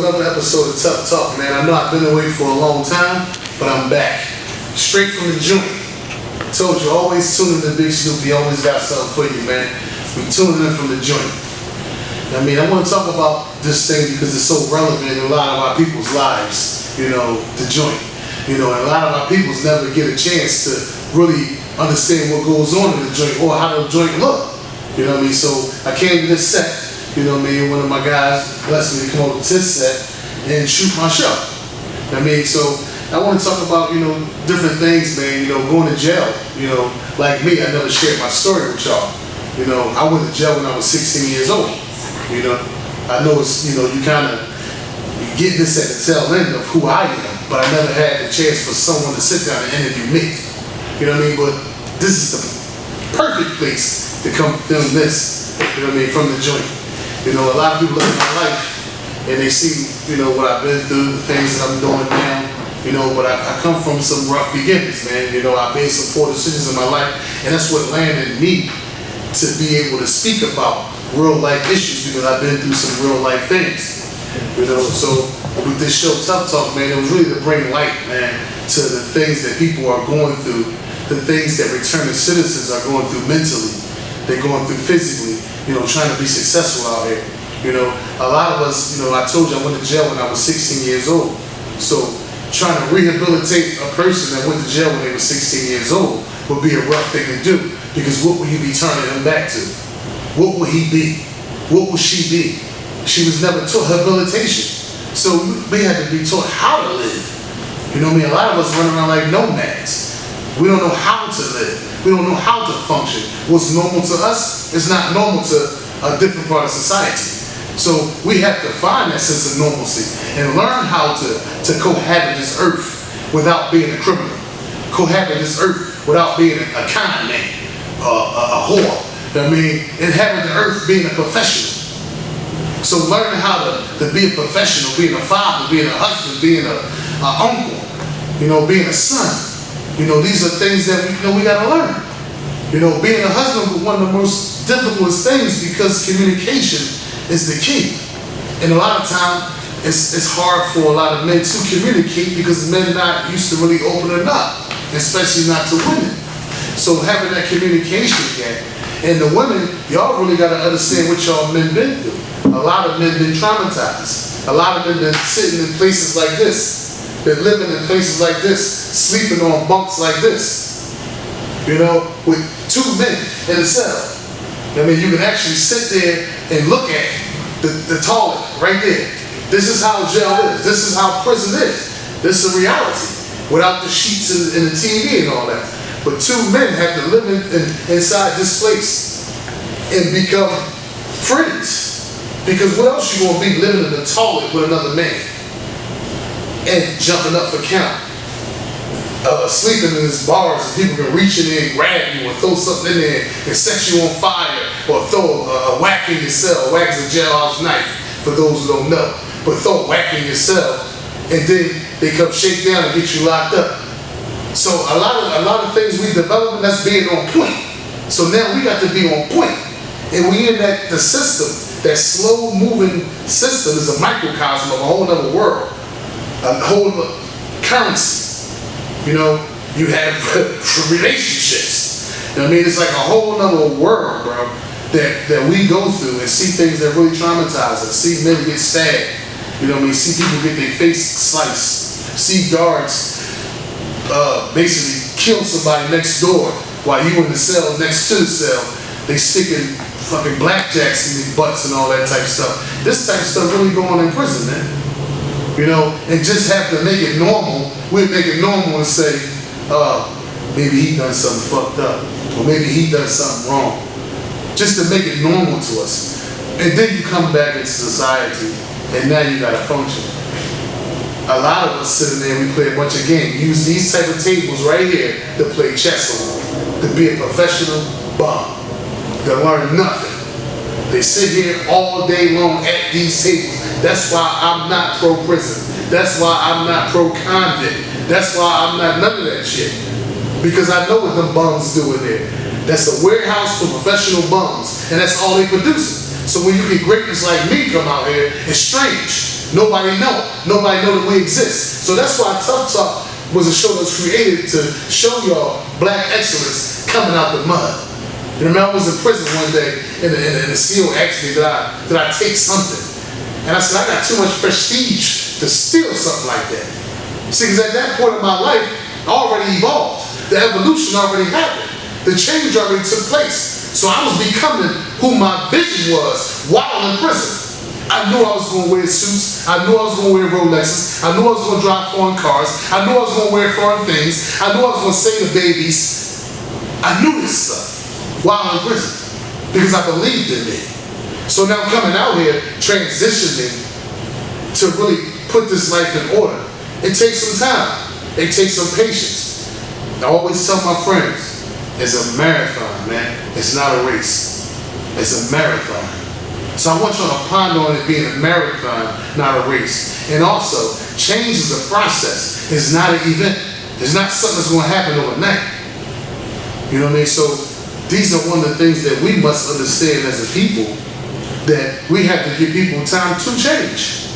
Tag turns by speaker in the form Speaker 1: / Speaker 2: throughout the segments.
Speaker 1: another episode of Tough Talk, man. I know I've been away for a long time, but I'm back. Straight from the joint. I told you, always tune in to Big Snoop. He always got something for you, man. We tuning in from the joint. I mean, I want to talk about this thing because it's so relevant in a lot of our people's lives, you know, the joint. You know, and a lot of our peoples never get a chance to really understand what goes on in the joint or how the joint look. You know what I mean? So I came to this set, you know what I mean? One of my guys blessed me to come over to this set and shoot my show. You know what I mean? So I want to talk about, you know, different things, man. You know, going to jail. You know, like me, I never shared my story with y'all. You know, I went to jail when I was 16 years old. You know, I know it's, you know, you kind of get this at the tail end of who I am, but I never had the chance for someone to sit down and interview me. You know what I mean? But this is the perfect place to come film this, you know what I mean, from the joint. You know, a lot of people look at my life and they see, you know, what I've been through, the things that I'm doing now, you know, but I come from some rough beginnings, man. You know, I made some poor decisions in my life, and that's what landed me to be able to speak about real life issues because I've been through some real life things. You know, so with this show, Tough Talk, man, it was really to bring light, man, to the things that people are going through, the things that returning citizens are going through mentally. They're going through physically, you know, trying to be successful out here. You know, a lot of us, you know, I told you I went to jail when I was 16 years old. So trying to rehabilitate a person that went to jail when they were 16 years old would be a rough thing to do, because what would you be turning him back to? What would he be? What would she be? She was never taught rehabilitation. So we had to be taught how to live. You know what I mean? A lot of us run around like nomads. We don't know how to live. We don't know how to function. What's normal to us is not normal to a different part of society. So we have to find that sense of normalcy and learn how to cohabit this earth without being a criminal. Cohabit this earth without being a con man, a whore. You know what I mean? And having the earth being a professional. So learning how to be a professional, being a father, being a husband, being an uncle, you know, being a son. You know, these are things that we gotta learn. You know, being a husband was one of the most difficult things because communication is the key. And a lot of time, it's hard for a lot of men to communicate because men not used to really opening up, especially not to women. So having that communication gap, and the women, y'all really gotta understand what y'all men been through. A lot of men been traumatized. A lot of men been sitting in places like this. Been living in places like this, sleeping on bunks like this, you know, with two men in a cell. I mean, you can actually sit there and look at the toilet right there. This is how jail is. This is how prison is. This is a reality without the sheets and the TV and all that. But two men have to live inside this place and become friends. Because what else you gonna be living in the toilet with another man? And jumping up for count, sleeping in these bars and people can reach in there and grab you or throw something in there and set you on fire, or throw a whack in your cell. Whack is a jailhouse knife for those who don't know, but throw a whack in your cell and then they come shake down and get you locked up. So a lot of things we developing, that's being on point. So now we got to be on point, and we in the system, that slow moving system is a microcosm of a whole other world. A whole currency, you know, you have relationships. You know what I mean? It's like a whole nother world, bro, that we go through and see things that really traumatize us. See men get stabbed, you know what I mean? See people get their face sliced. See guards basically kill somebody next door while you in the cell next to the cell. They sticking fucking blackjacks in their butts and all that type of stuff. This type of stuff really going on in prison, man. You know, and just have to make it normal. We'd make it normal and say, maybe he done something fucked up, or maybe he done something wrong. Just to make it normal to us. And then you come back into society, and now you gotta function. A lot of us sitting there, we play a bunch of games. Use these type of tables right here to play chess on, to be a professional bum, to learn nothing. They sit here all day long at these tables. That's why I'm not pro-prison. That's why I'm not pro-convict. That's why I'm not none of that shit. Because I know what them bums do in there. That's a warehouse for professional bums, and that's all they producing. So when you get greatness like me come out here, it's strange. Nobody know that we exist. So that's why Tufftalk was a show that was created to show y'all black excellence coming out the mud. You remember I was in prison one day, and the CO asked me, did I take something? And I said, I got too much prestige to steal something like that. See, because at that point in my life, I already evolved. The evolution already happened. The change already took place. So I was becoming who my vision was while in prison. I knew I was going to wear suits. I knew I was going to wear Rolexes. I knew I was going to drive foreign cars. I knew I was going to wear foreign things. I knew I was going to say to babies. I knew this stuff while in prison because I believed in it. So now coming out here, transitioning to really put this life in order, it takes some time. It takes some patience. I always tell my friends, it's a marathon, man. It's not a race. It's a marathon. So I want y'all to ponder on it being a marathon, not a race. And also, change is a process. It's not an event. It's not something that's going to happen overnight. You know what I mean? So these are one of the things that we must understand as a people, that we have to give people time to change.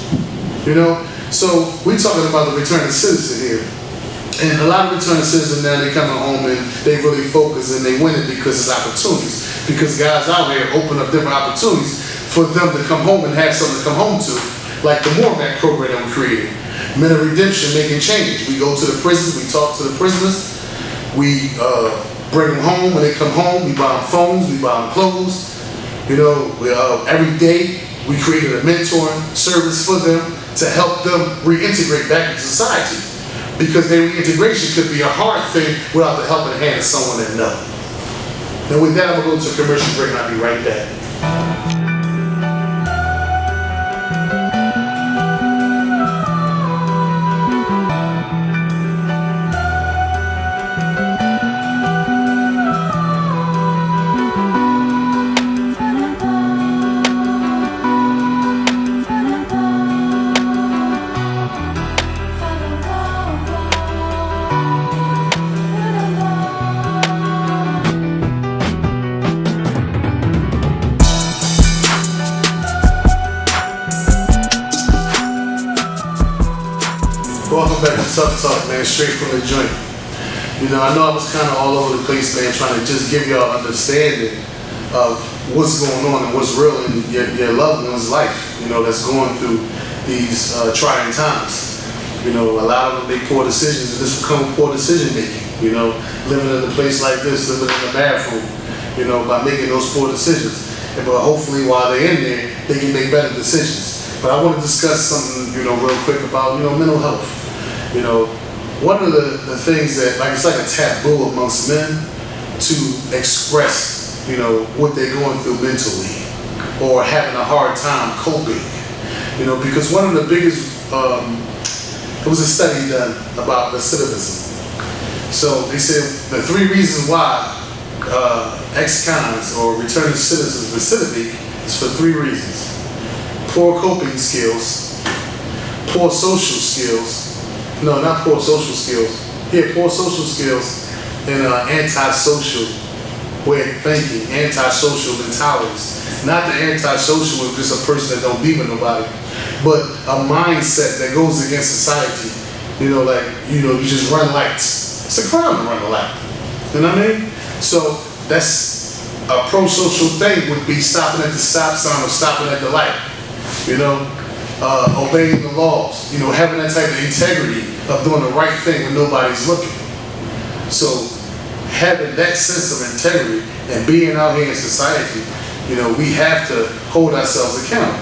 Speaker 1: You know? So we're talking about the returning citizen here. And a lot of returning citizens now, they coming home and they really focus and they win it because it's opportunities. Because guys out here open up different opportunities for them to come home and have something to come home to, like the Mormac program that we created. Men of Redemption, making change. We go to the prisons, we talk to the prisoners, we bring them home. When they come home, we buy them phones, we buy them clothes. You know, every day we created a mentoring service for them to help them reintegrate back into society. Because their reintegration could be a hard thing without the helping hand of someone that knows. Now with that, I'm going to go to a commercial break and I'll be right back. Welcome back to Tufftalk, man, straight from the joint. You know, I know I was kind of all over the place, man, trying to just give y'all understanding of what's going on and what's real in your loved one's life, you know, that's going through these trying times. You know, a lot of them make poor decisions, and this will come with poor decision making, you know, living in a place like this, living in the bathroom, you know, by making those poor decisions. But hopefully while they're in there, they can make better decisions. But I want to discuss something, you know, real quick about, you know, mental health. You know, one of the things that, like, it's like a taboo amongst men to express, you know, what they're going through mentally or having a hard time coping. You know, because one of the biggest, there was a study done about recidivism. So they said the 3 reasons why ex-cons or returning citizens recidivate is for 3 reasons. Poor coping skills, poor social skills, no, not poor social skills. Yeah, poor social skills and antisocial way of thinking, antisocial intolerance. Not the antisocial with just a person that don't be with nobody, but a mindset that goes against society. You know, like, you know, you just run lights. It's a crime to run a light. You know what I mean? So that's a pro-social thing, would be stopping at the stop sign or stopping at the light. You know, obeying the laws. You know, having that type of integrity of doing the right thing when nobody's looking. So having that sense of integrity and being out here in society, you know, we have to hold ourselves accountable.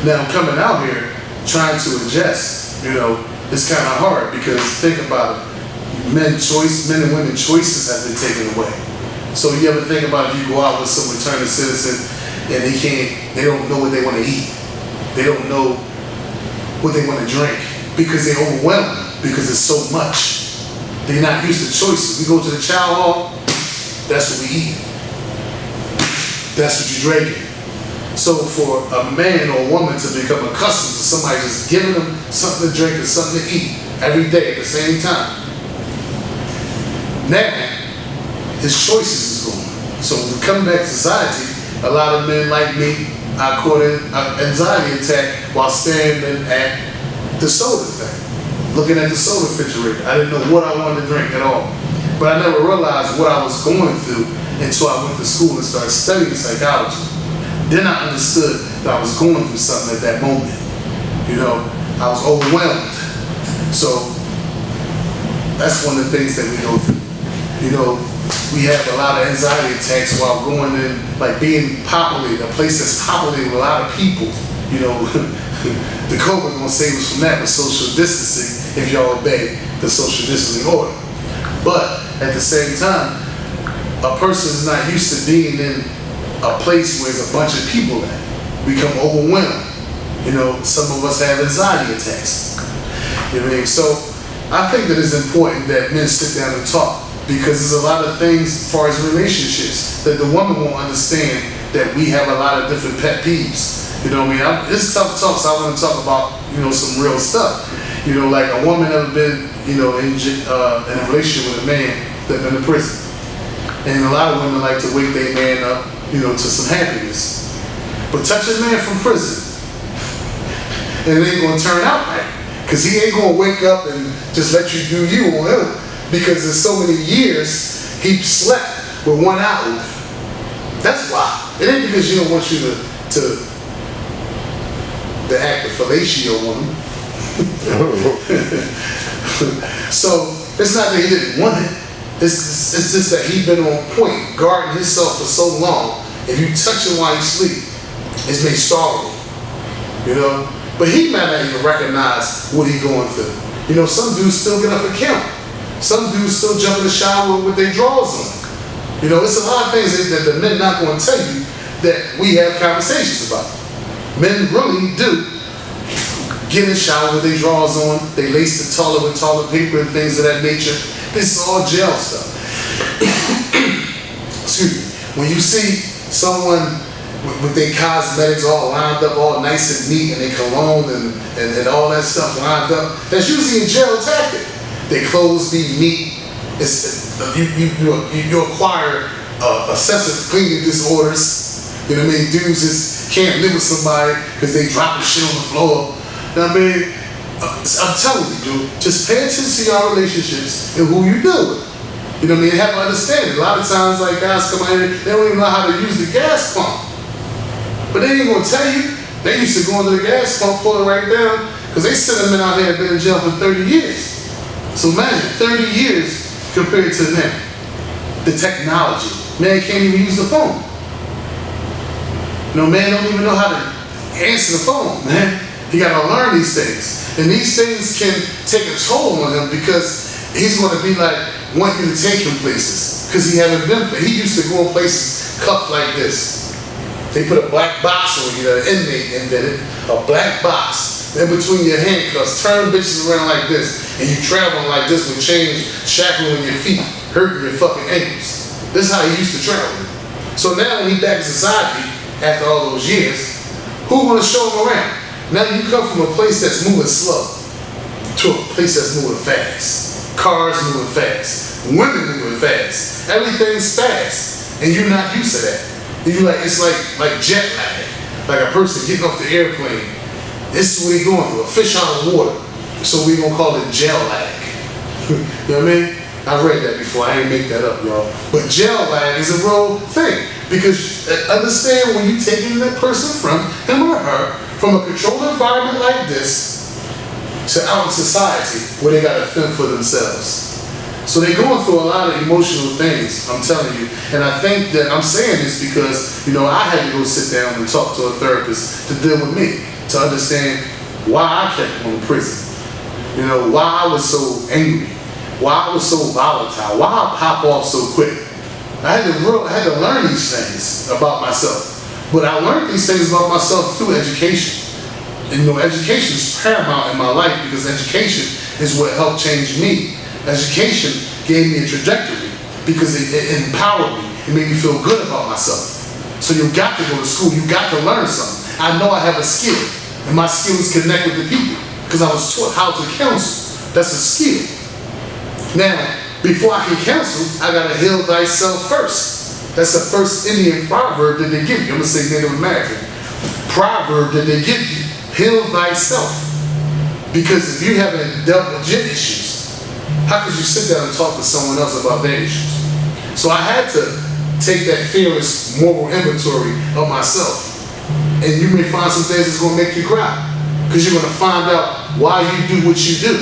Speaker 1: Now coming out here, trying to adjust, you know, it's kind of hard because think about it, men and women choices have been taken away. So you ever think about if you go out with some returning citizen and they don't know what they want to eat. They don't know what they want to drink because they're overwhelmed because it's so much. They're not used to choices. We go to the chow hall, that's what we eat. That's what you're drinking. So for a man or a woman to become accustomed to somebody just giving them something to drink and something to eat every day at the same time, now his choices is gone. So when we come back to society, a lot of men like me, I caught an anxiety attack while standing at the soda thing, looking at the soda refrigerator. I didn't know what I wanted to drink at all. But I never realized what I was going through until I went to school and started studying psychology. Then I understood that I was going through something at that moment. You know, I was overwhelmed. So that's one of the things that we go through. You know, we have a lot of anxiety attacks while going in, like being populated, a place that's populated with a lot of people. You know, the COVID gonna save us from that with social distancing if y'all obey the social distancing order. But at the same time, a person is not used to being in a place where there's a bunch of people at. We become overwhelmed. You know, some of us have anxiety attacks. You know what I mean? So I think that it's important that men sit down and talk, because there's a lot of things as far as relationships that the woman won't understand, that we have a lot of different pet peeves. You know what I mean? It's tough talk, so I want to talk about, you know, some real stuff. You know, like a woman ever been, you know, in a relationship with a man that's been in prison. And a lot of women like to wake their man up, you know, to some happiness. But touch a man from prison, and it ain't gonna turn out right. Because he ain't gonna wake up and just let you do you on him. Because in so many years, he slept with one eye open. That's why. It ain't because you don't want you to act of fellatio on him. So it's not that he didn't want it. It's just that he been on point, guarding himself for so long. If you touch him while he sleep, it's may startle him. You know? But he might not even recognize what he going through. You know, some dudes still get up and count. Some dudes still jump in the shower with their drawers on. You know, it's a lot of things that the men not going to tell you that we have conversations about. Men really do get in the shower with their drawers on. They lace the toilet with toilet paper and things of that nature. This is all jail stuff. Excuse me. When you see someone with their cosmetics all lined up, all nice and neat, and their cologne and all that stuff lined up, that's usually a jail tactic. Their clothes be neat. You acquire excessive cleaning disorders. You know what I mean? Dudes just can't live with somebody because they dropping shit on the floor. You know what I mean? I'm telling you, dude, just pay attention to your relationships and who you deal with. You know what I mean? Have an understanding. A lot of times, like, guys come out here, they don't even know how to use the gas pump. But they ain't gonna tell you. They used to go into the gas pump, pull it right down, because they sent them in out here and been in jail for 30 years. So imagine 30 years compared to now. The technology. Man can't even use the phone. No, man don't even know how to answer the phone, man. He gotta learn these things. And these things can take a toll on him, because he's gonna be like, want you to take him places. Because he haven't been, he used to go in places cuffed like this. They put a black box on you, the inmate invented, a black box in between your handcuffs, turn bitches around like this, and you traveling like this with chains shackling your feet, hurting your fucking ankles. This is how he used to travel. So now when he back in society, after all those years, who gonna show him around? Now you come from a place that's moving slow to a place that's moving fast. Cars moving fast, women moving fast, everything's fast, and you're not used to that. You like, it's like jet lag, like a person getting off the airplane. This is what he's going through, a fish out of water. So we gonna call it gel lag. You know what I mean? I read that before, I ain't make that up, y'all. But gel lag is a real thing, because understand, when you taking that person from him or her, from a controlled environment like this, to out in society, where they gotta fend for themselves. So they're going through a lot of emotional things, I'm telling you. And I think that I'm saying this because, you know, I had to go sit down and talk to a therapist to deal with me, to understand why I kept going to prison. You know, why I was so angry, why I was so volatile, why I pop off so quick. I had to learn these things about myself. But I learned these things about myself through education. And, you know, education is paramount in my life, because education is what helped change me. Education gave me a trajectory, because it empowered me. It made me feel good about myself. So you got to go to school. You got to learn something. I know I have a skill, and my skill is connect with the people, because I was taught how to counsel. That's a skill. Now, before I can counsel, I got to heal thyself first. That's the first Indian proverb that they give you. I'm going to say Native American. proverb that they give you, heal thyself. Because if you haven't dealt with your issues, how could you sit down and talk to someone else about their issues? So I had to take that fearless moral inventory of myself. And you may find some things that's gonna make you cry, because you're gonna find out why you do what you do.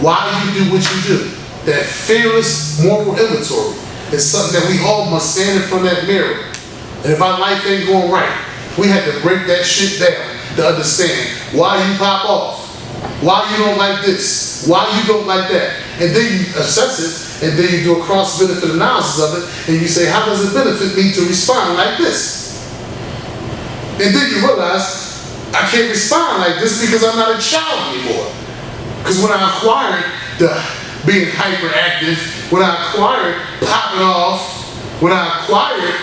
Speaker 1: Why you do what you do. That fearless moral inventory is something that we all must stand in front of that mirror. And if our life ain't going right, we had to break that shit down to understand why you pop off, why you don't like this, why you don't like that. And then you assess it, and then you do a cross-benefit analysis of it, and you say, how does it benefit me to respond like this? And then you realize, I can't respond like this because I'm not a child anymore. Because when I acquired the being hyperactive, when I acquired popping off, when I acquired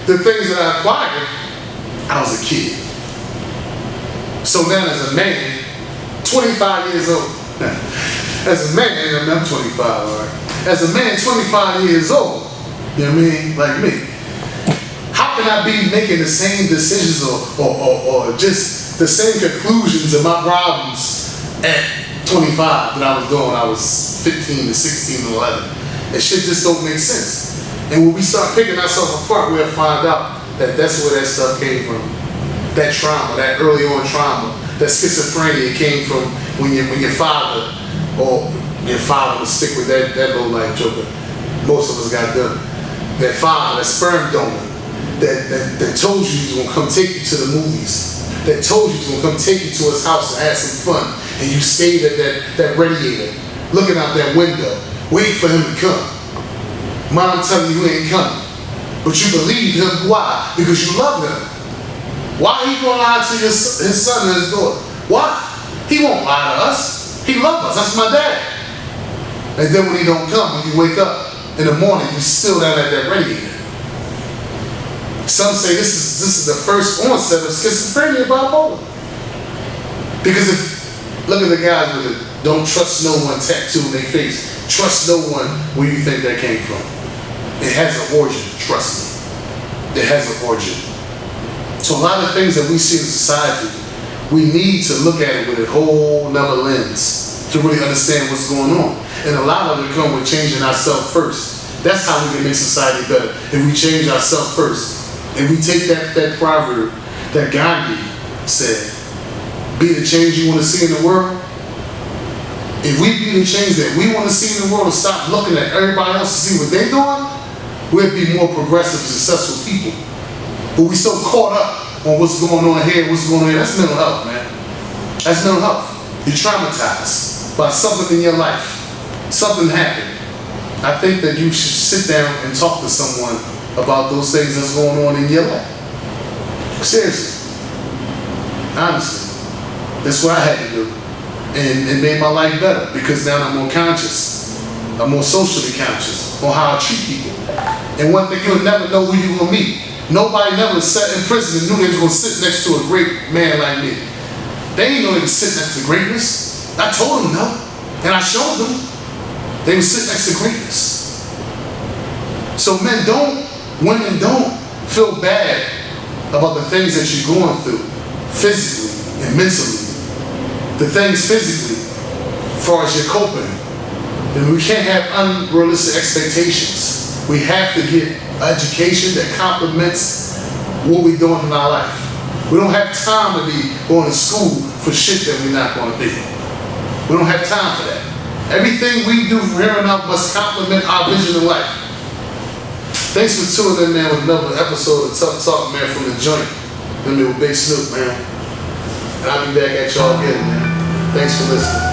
Speaker 1: the things that I acquired, I was a kid. So now as a man, 25 years old, as a man, I'm 25, all right? As a man, 25 years old, you know what I mean, like me, how can I be making the same decisions or just the same conclusions of my problems at 25 that I was doing when I was 15 to 16 and 11? That shit just don't make sense. And when we start picking ourselves apart, we'll find out that that's where that stuff came from. That trauma, that early on trauma, that schizophrenia came from when your father, or your father would stick with that low life joker. Most of us got done. That father, that sperm donor, that told you he was gonna come take you to the movies, that told you he was gonna come take you to his house and have some fun, and you stayed at that radiator, looking out that window, waiting for him to come. Mom telling you he ain't coming, but you believe him. Why? Because you love him. Why he gonna lie to his son and his daughter? Why? He won't lie to us. He loves us. That's my dad. And then when he don't come, when you wake up in the morning, you still down at that radiator. Some say this is the first onset of schizophrenia, bipolar. Because if, look at the guys with the don't trust no one tattoo in their face. Trust no one. Where do you think that came from? It has an origin, trust me. It has an origin. So a lot of things that we see in society, we need to look at it with a whole nother lens to really understand what's going on. And a lot of it comes with changing ourselves first. That's how we can make society better. If we change ourselves first. If we take that proverb that Gandhi said, be the change you want to see in the world. If we be the change that we want to see in the world and stop looking at everybody else to see what they're doing, we'll be more progressive, successful people. But we so caught up on what's going on here, what's going on here. That's mental health, man. That's mental health. You're traumatized by something in your life. Something happened. I think that you should sit down and talk to someone about those things that's going on in your life. Seriously. Honestly. That's what I had to do. And it made my life better because now I'm more conscious. I'm more socially conscious on how I treat people. And one thing, you'll never know who you're going to meet. Nobody never sat in prison and knew they was going to sit next to a great man like me. They didn't know they would sit next to greatness. I told them no. And I showed them. They would sit next to greatness. So women don't feel bad about the things that you're going through, physically and mentally. The things physically, as far as you're coping. And we can't have unrealistic expectations. We have to get education that complements what we're doing in our life. We don't have time to be going to school for shit that we're not going to be. We don't have time for that. Everything we do from here on out must complement our vision in life. Thanks for tuning in, man, with another episode of Tufftalk, man, from the joint. Let me with Big Snoop, man. And I'll be back at y'all again, man. Thanks for listening.